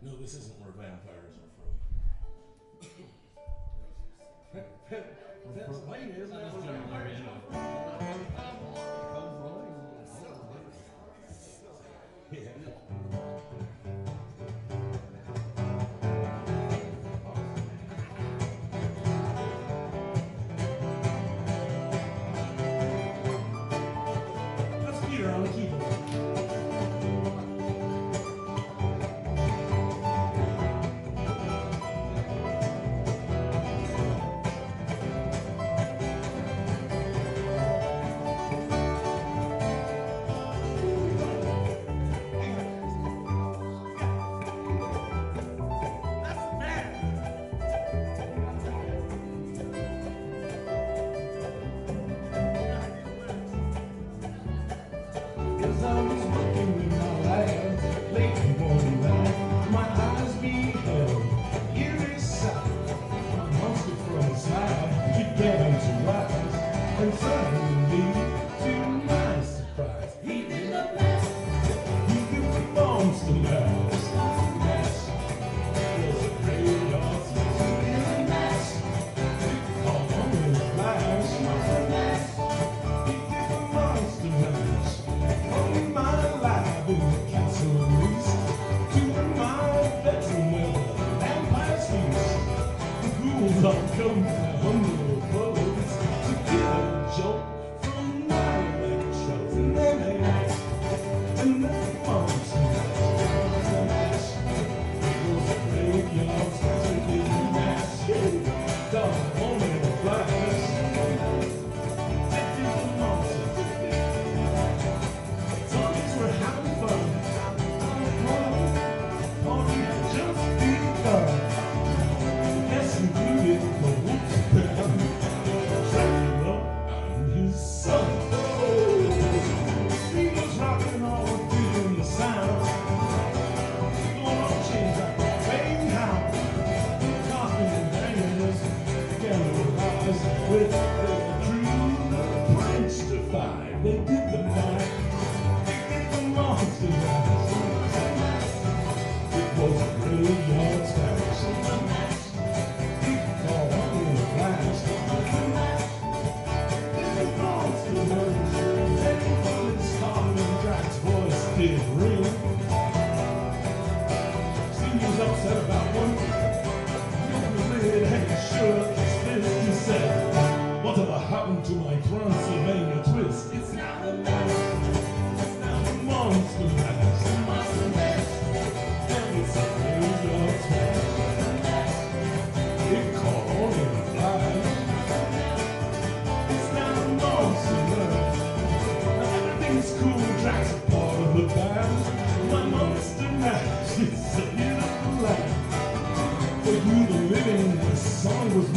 No, this isn't where vampires are from. Pennsylvania, isn't that where vampires are from? Yeah. That's Peter on the keyboard. As I was working with my lab, late one night, my eyes beheld eerie sight. A monster from the slab began to rise, and suddenly, to my surprise, he did a mess. He used the monster mask. It was a graveyard smash. He did a mess. All on his flash, monster mask. He did the monster mask. From my life in the castle east to my bedroom where the vampires feast. The ghouls all come from their clothes to get a jolt from my electrodes, and then they ask, and then the monster mash. It was a graveyard smash, they did the mash. Dog only the flash. They did the monster. Zombies were having fun. Party had just begun. Guests included the Wolfman, Dracula, and his son. He was rocking all the feeling the sound. Going on chains like a baying hound. Coughing and banging us began to rise with their crew the prankster five. They did the night. The monster mash. It was a graveyard smash. It called on in a flash. The monster mash. Everybody's calling, Drac's voice did ring. Steve was upset about one thing. The red hand shook his fist and said, "Whatever happened to my Transylvania twist? It's now the mask. Monster mash, monster mash, and it's a graveyard smash. It caught on in a flash. It's now a monster mash. Now everything's cool, Drac's a part of the band. My monster mash, it's a beautiful land. For you, the living, the song was